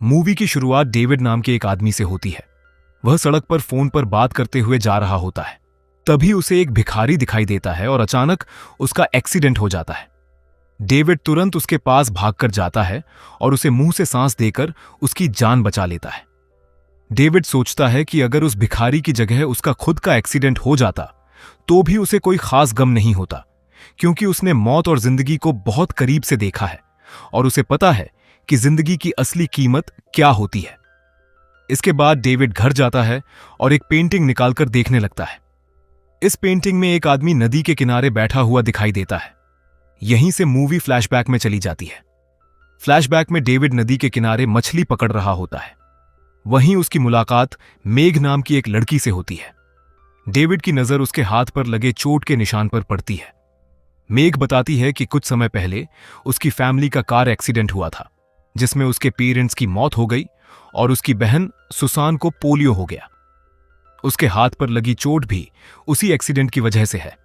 Movie की शुरुआत David नाम के एक आदमी से होती है। वह सड़क पर फोन पर बात करते हुए जा रहा होता है। तभी उसे एक भिखारी दिखाई देता है और अचानक उसका एक्सीडेंट हो जाता है। डेविड तुरंत उसके पास भागकर जाता है और उसे मुंह से सांस देकर उसकी जान बचा लेता है। डेविड सोचता है कि अगर उस भिखारी की जगह उसका खुद का एक्सीडेंट हो जाता तो भी उसे कोई खास गम नहीं होता, क्योंकि उसने मौत और जिंदगी को बहुत करीब से देखा है और उसे पता है कि जिंदगी की असली कीमत क्या होती है। इसके बाद डेविड घर जाता है और एक पेंटिंग निकालकर देखने लगता है। इस पेंटिंग में एक आदमी नदी के किनारे बैठा हुआ दिखाई देता है। यहीं से मूवी फ्लैशबैक में चली जाती है। फ्लैशबैक में डेविड नदी के किनारे मछली पकड़ रहा होता है। वहीं उसकी मुलाकात मेघ नाम की एक लड़की से होती है। डेविड की नजर उसके हाथ पर लगे चोट के निशान पर पड़ती है। मेघ बताती है कि कुछ समय पहले उसकी फैमिली का कार एक्सीडेंट हुआ था, जिसमें उसके पेरेंट्स की मौत हो गई और उसकी बहन सुसान को पोलियो हो गया। उसके हाथ पर लगी चोट भी उसी एक्सीडेंट की वजह से है।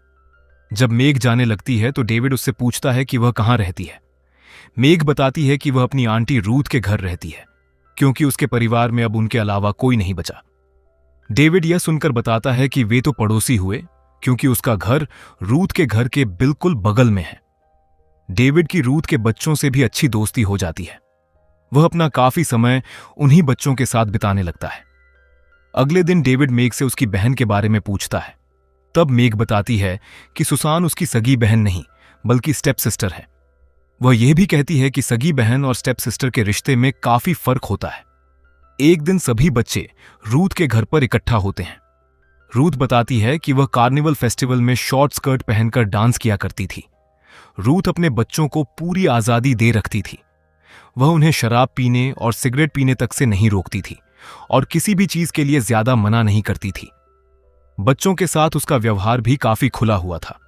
जब मेघ जाने लगती है तो डेविड उससे पूछता है कि वह कहां रहती है। मेघ बताती है कि वह अपनी आंटी रूथ के घर रहती है, क्योंकि उसके परिवार में अब उनके अलावा कोई नहीं बचा। डेविड यह सुनकर बताता है कि वे तो पड़ोसी हुए, क्योंकि उसका घर रूथ के घर के बिल्कुल बगल में है। डेविड की रूथ के बच्चों से भी अच्छी दोस्ती हो जाती है। वह अपना काफी समय उन्हीं बच्चों के साथ बिताने लगता है। अगले दिन डेविड मेघ से उसकी बहन के बारे में पूछता है। तब मेघ बताती है कि सुसान उसकी सगी बहन नहीं, बल्कि स्टेप सिस्टर है। वह यह भी कहती है कि सगी बहन और स्टेप सिस्टर के रिश्ते में काफी फर्क होता है। एक दिन सभी बच्चे रूथ के घर पर इकट्ठा होते हैं। रूथ बताती है कि वह कार्निवल फेस्टिवल में शॉर्ट स्कर्ट पहनकर डांस किया करती थी। रूथ अपने बच्चों को पूरी आजादी दे रखती थी। वह उन्हें शराब पीने और सिगरेट पीने तक से नहीं रोकती थी और किसी भी चीज के लिए ज्यादा मना नहीं करती थी। बच्चों के साथ उसका व्यवहार भी काफी खुला हुआ था।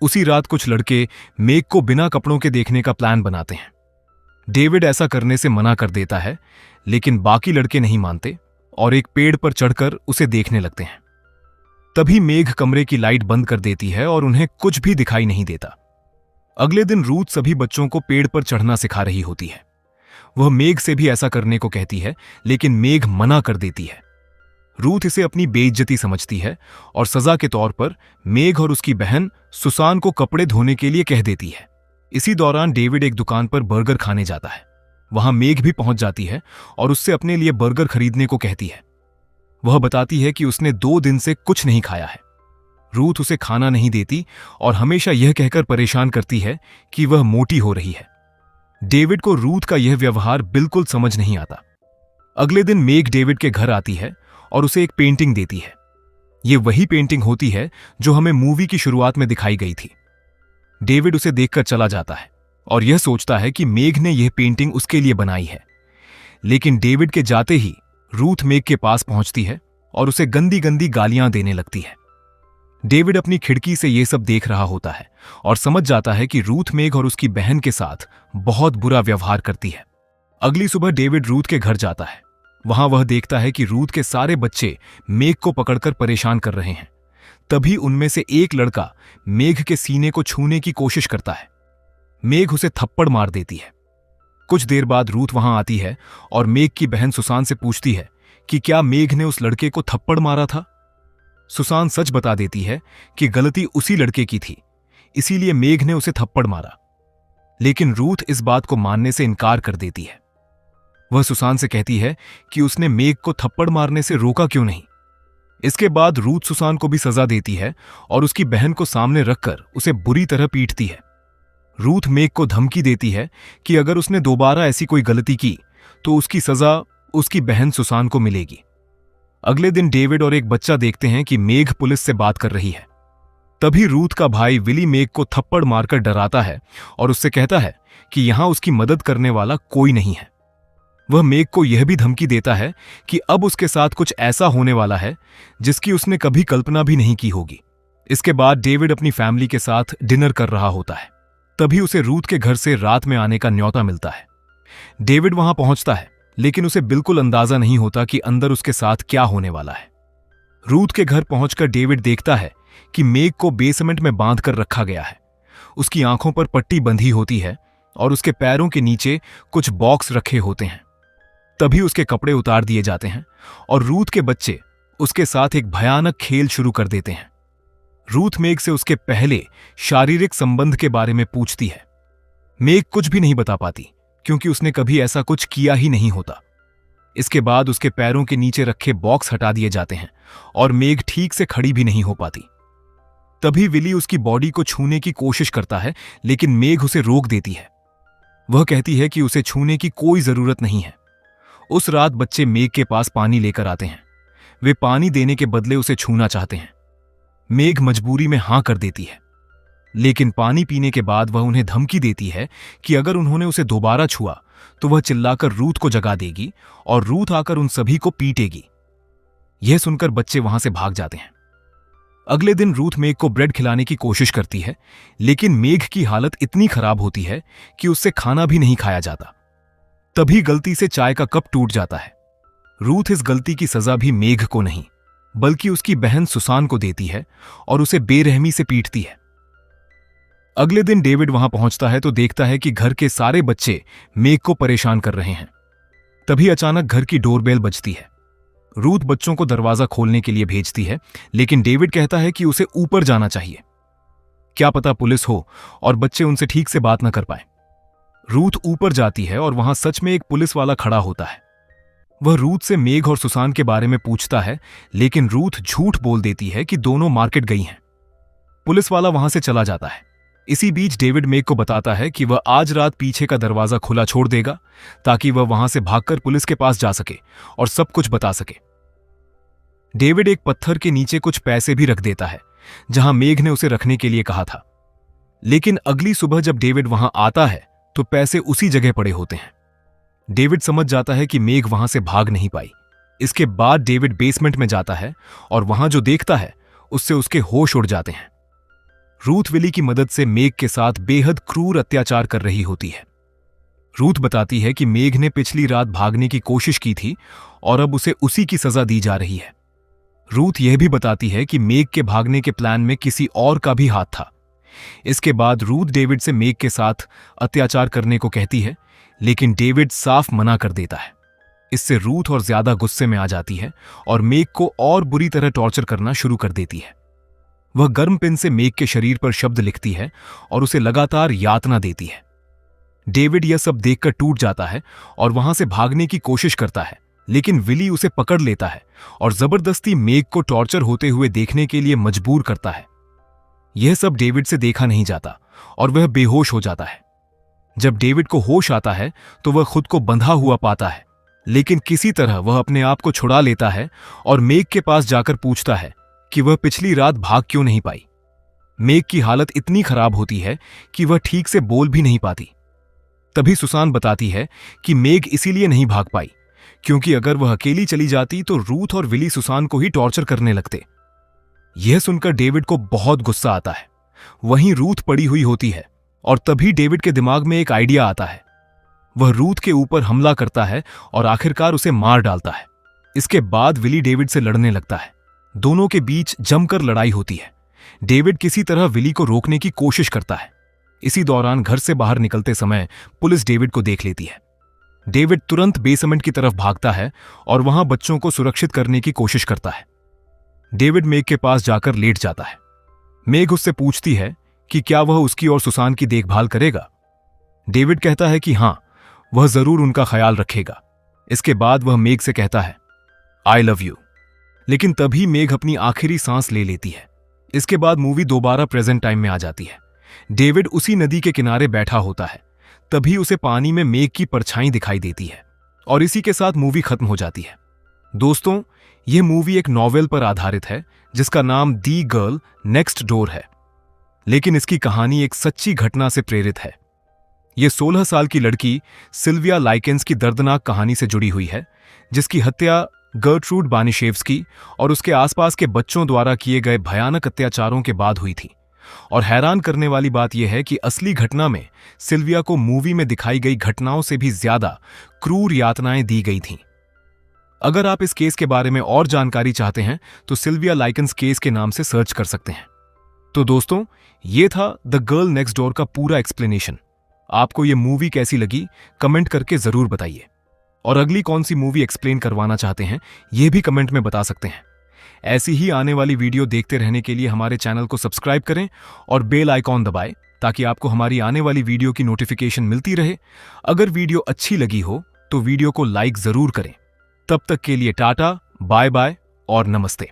उसी रात कुछ लड़के मेघ को बिना कपड़ों के देखने का प्लान बनाते हैं। डेविड ऐसा करने से मना कर देता है, लेकिन बाकी लड़के नहीं मानते और एक पेड़ पर चढ़कर उसे देखने लगते हैं। तभी मेघ कमरे की लाइट बंद कर देती है और उन्हें कुछ भी दिखाई नहीं देता। अगले दिन रूथ सभी बच्चों को पेड़ पर चढ़ना सिखा रही होती है। वह मेघ से भी ऐसा करने को कहती है, लेकिन मेघ मना कर देती है। रूथ इसे अपनी बेइज्जती समझती है और सजा के तौर पर मेघ और उसकी बहन सुसान को कपड़े धोने के लिए कह देती है। इसी दौरान डेविड एक दुकान पर बर्गर खाने जाता है। वहां मेघ भी पहुंच जाती है और उससे अपने लिए बर्गर खरीदने को कहती है। वह बताती है कि उसने 2 दिन से कुछ नहीं खाया है। रूथ उसे खाना नहीं देती और हमेशा यह कहकर परेशान करती है कि वह मोटी हो रही है। डेविड को रूथ का यह व्यवहार बिल्कुल समझ नहीं आता। अगले दिन मेघ डेविड के घर आती है और उसे एक पेंटिंग देती है। यह वही पेंटिंग होती है जो हमें मूवी की शुरुआत में दिखाई गई थी। डेविड उसे देखकर चला जाता है और यह सोचता है कि मेघ ने यह पेंटिंग उसके लिए बनाई है। लेकिन डेविड के जाते ही रूथ मेघ के पास पहुंचती है और उसे गंदी गंदी गालियां देने लगती है। डेविड अपनी खिड़की से यह सब देख रहा होता है और समझ जाता है कि रूथ मेघ और उसकी बहन के साथ बहुत बुरा व्यवहार करती है। अगली सुबह डेविड रूथ के घर जाता है। वहां वह देखता है कि रूथ के सारे बच्चे मेघ को पकड़कर परेशान कर रहे हैं। तभी उनमें से एक लड़का मेघ के सीने को छूने की कोशिश करता है। मेघ उसे थप्पड़ मार देती है। कुछ देर बाद रूथ वहां आती है और मेघ की बहन सुसान से पूछती है कि क्या मेघ ने उस लड़के को थप्पड़ मारा था। सुसान सच बता देती है कि गलती उसी लड़के की थी, इसीलिए मेघ ने उसे थप्पड़ मारा। लेकिन रूथ इस बात को मानने से इनकार कर देती है। वह सुसान से कहती है कि उसने मेघ को थप्पड़ मारने से रोका क्यों नहीं। इसके बाद रूथ सुसान को भी सजा देती है और उसकी बहन को सामने रखकर उसे बुरी तरह पीटती है। रूथ मेघ को धमकी देती है कि अगर उसने दोबारा ऐसी कोई गलती की तो उसकी सजा उसकी बहन सुसान को मिलेगी। अगले दिन डेविड और एक बच्चा देखते हैं कि मेघ पुलिस से बात कर रही है। तभी रूथ का भाई विली मेघ को थप्पड़ मारकर डराता है और उससे कहता है कि यहां उसकी मदद करने वाला कोई नहीं है। वह मेघ को यह भी धमकी देता है कि अब उसके साथ कुछ ऐसा होने वाला है जिसकी उसने कभी कल्पना भी नहीं की होगी। इसके बाद डेविड अपनी फैमिली के साथ डिनर कर रहा होता है। तभी उसे रूथ के घर से रात में आने का न्योता मिलता है। डेविड वहां पहुंचता है, लेकिन उसे बिल्कुल अंदाजा नहीं होता कि अंदर उसके साथ क्या होने वाला है। रूथ के घर पहुंचकर डेविड देखता है कि मेघ को बेसमेंट में बांधकर रखा गया है। उसकी आंखों पर पट्टी बंधी होती है और उसके पैरों के नीचे कुछ बॉक्स रखे होते हैं। तभी उसके कपड़े उतार दिए जाते हैं और रूथ के बच्चे उसके साथ एक भयानक खेल शुरू कर देते हैं। रूथ मेग से उसके पहले शारीरिक संबंध के बारे में पूछती है। मेग कुछ भी नहीं बता पाती क्योंकि उसने कभी ऐसा कुछ किया ही नहीं होता। इसके बाद उसके पैरों के नीचे रखे बॉक्स हटा दिए जाते हैं और मेग ठीक से खड़ी भी नहीं हो पाती। तभी विली उसकी बॉडी को छूने की कोशिश करता है, लेकिन मेग उसे रोक देती है। वह कहती है कि उसे छूने की कोई जरूरत नहीं है। उस रात बच्चे मेग के पास पानी लेकर आते हैं। वे पानी देने के बदले उसे छूना चाहते हैं। मेग मजबूरी में हां कर देती है, लेकिन पानी पीने के बाद वह उन्हें धमकी देती है कि अगर उन्होंने उसे दोबारा छुआ तो वह चिल्लाकर रूथ को जगा देगी और रूथ आकर उन सभी को पीटेगी। यह सुनकर बच्चे वहां से भाग जाते हैं। अगले दिन रूथ मेग को ब्रेड खिलाने की कोशिश करती है, लेकिन मेग की हालत इतनी खराब होती है कि उससे खाना भी नहीं खाया जाता। तभी गलती से चाय का कप टूट जाता है। रूथ इस गलती की सजा भी मेग को नहीं, बल्कि उसकी बहन सुसान को देती है और उसे बेरहमी से पीटती है। अगले दिन डेविड वहां पहुंचता है तो देखता है कि घर के सारे बच्चे मेग को परेशान कर रहे हैं। तभी अचानक घर की डोरबेल बजती है। रूथ बच्चों को दरवाजा खोलने के लिए भेजती है, लेकिन डेविड कहता है कि उसे ऊपर जाना चाहिए। क्या पता पुलिस हो और बच्चे उनसे ठीक से बात न कर पाए। रूथ ऊपर जाती है और वहां सच में एक पुलिस वाला खड़ा होता है। वह रूथ से मेग और सुसान के बारे में पूछता है, लेकिन रूथ झूठ बोल देती है कि दोनों मार्केट गई हैं। पुलिस वाला वहां से चला जाता है। इसी बीच डेविड मेग को बताता है कि वह आज रात पीछे का दरवाजा खुला छोड़ देगा ताकि वह वहां से भागकर पुलिस के पास जा सके और सब कुछ बता सके। डेविड एक पत्थर के नीचे कुछ पैसे भी रख देता है जहां मेग ने उसे रखने के लिए कहा था, लेकिन अगली सुबह जब डेविड वहां आता है तो पैसे उसी जगह पड़े होते हैं। डेविड समझ जाता है कि मेग वहां से भाग नहीं पाई। इसके बाद डेविड बेसमेंट में जाता है और वहां जो देखता है उससे उसके होश उड़ जाते हैं। रूथ विली की मदद से मेग के साथ बेहद क्रूर अत्याचार कर रही होती है। रूथ बताती है कि मेग ने पिछली रात भागने की कोशिश की थी और अब उसे उसी की सजा दी जा रही है। रूथ यह भी बताती है कि मेग के भागने के प्लान में किसी और का भी हाथ था। इसके बाद रूथ डेविड से मेग के साथ अत्याचार करने को कहती है, लेकिन डेविड साफ मना कर देता है। इससे रूथ और ज्यादा गुस्से में आ जाती है और मेग को और बुरी तरह टॉर्चर करना शुरू कर देती है। वह गर्म पेन से मेग के शरीर पर शब्द लिखती है और उसे लगातार यातना देती है। डेविड यह सब देखकर टूट जाता है और वहां से भागने की कोशिश करता है, लेकिन विली उसे पकड़ लेता है और जबरदस्ती मेग को टॉर्चर होते हुए देखने के लिए मजबूर करता है। यह सब डेविड से देखा नहीं जाता और वह बेहोश हो जाता है। जब डेविड को होश आता है तो वह खुद को बंधा हुआ पाता है, लेकिन किसी तरह वह अपने आप को छुड़ा लेता है और मेग के पास जाकर पूछता है कि वह पिछली रात भाग क्यों नहीं पाई। मेग की हालत इतनी खराब होती है कि वह ठीक से बोल भी नहीं पाती। तभी सुसान बताती है कि मेग इसीलिए नहीं भाग पाई क्योंकि अगर वह अकेली चली जाती तो रूथ और विली सुसान को ही टॉर्चर करने लगते। यह सुनकर डेविड को बहुत गुस्सा आता है। वहीं रूथ पड़ी हुई होती है और तभी डेविड के दिमाग में एक आइडिया आता है। वह रूथ के ऊपर हमला करता है और आखिरकार उसे मार डालता है। इसके बाद विली डेविड से लड़ने लगता है। दोनों के बीच जमकर लड़ाई होती है। डेविड किसी तरह विली को रोकने की कोशिश करता है। इसी दौरान घर से बाहर निकलते समय पुलिस डेविड को देख लेती है। डेविड तुरंत बेसमेंट की तरफ भागता है और वहां बच्चों को सुरक्षित करने की कोशिश करता है। डेविड मेग के पास जाकर लेट जाता है। मेग उससे पूछती है कि क्या वह उसकी और सुसान की देखभाल करेगा। डेविड कहता है कि हां, वह जरूर उनका ख्याल रखेगा। इसके बाद वह मेग से कहता है, आई लव यू। लेकिन तभी मेग अपनी आखिरी सांस ले लेती है। इसके बाद मूवी दोबारा प्रेजेंट टाइम में आ जाती है। डेविड उसी नदी के किनारे बैठा होता है। तभी उसे पानी में मेग की परछाई दिखाई देती है और इसी के साथ मूवी खत्म हो जाती है। दोस्तों, यह मूवी एक नॉवेल पर आधारित है जिसका नाम दी गर्ल नेक्स्ट डोर है, लेकिन इसकी कहानी एक सच्ची घटना से प्रेरित है। यह 16 साल की लड़की सिल्विया लाइकेंस की दर्दनाक कहानी से जुड़ी हुई है, जिसकी हत्या गर्ट्रूड बानिशेव्स्की और उसके आसपास के बच्चों द्वारा किए गए भयानक अत्याचारों के बाद हुई थी। और हैरान करने वाली बात यह है कि असली घटना में सिल्विया को मूवी में दिखाई गई घटनाओं से भी ज्यादा क्रूर यातनाएं दी गई थीं। अगर आप इस केस के बारे में और जानकारी चाहते हैं तो सिल्विया लाइकेंस केस के नाम से सर्च कर सकते हैं। तो दोस्तों, यह था द गर्ल नेक्स्ट डोर का पूरा एक्सप्लेनेशन। आपको यह मूवी कैसी लगी कमेंट करके जरूर बताइए। और अगली कौन सी मूवी एक्सप्लेन करवाना चाहते हैं ये भी कमेंट में बता सकते हैं। ऐसी ही आने वाली वीडियो देखते रहने के लिए हमारे चैनल को सब्सक्राइब करें और बेल आइकॉन दबाएं ताकि आपको हमारी आने वाली वीडियो की नोटिफिकेशन मिलती रहे। अगर वीडियो अच्छी लगी हो तो वीडियो को लाइक जरूर करें। तब तक के लिए टाटा, बाय बाय और नमस्ते।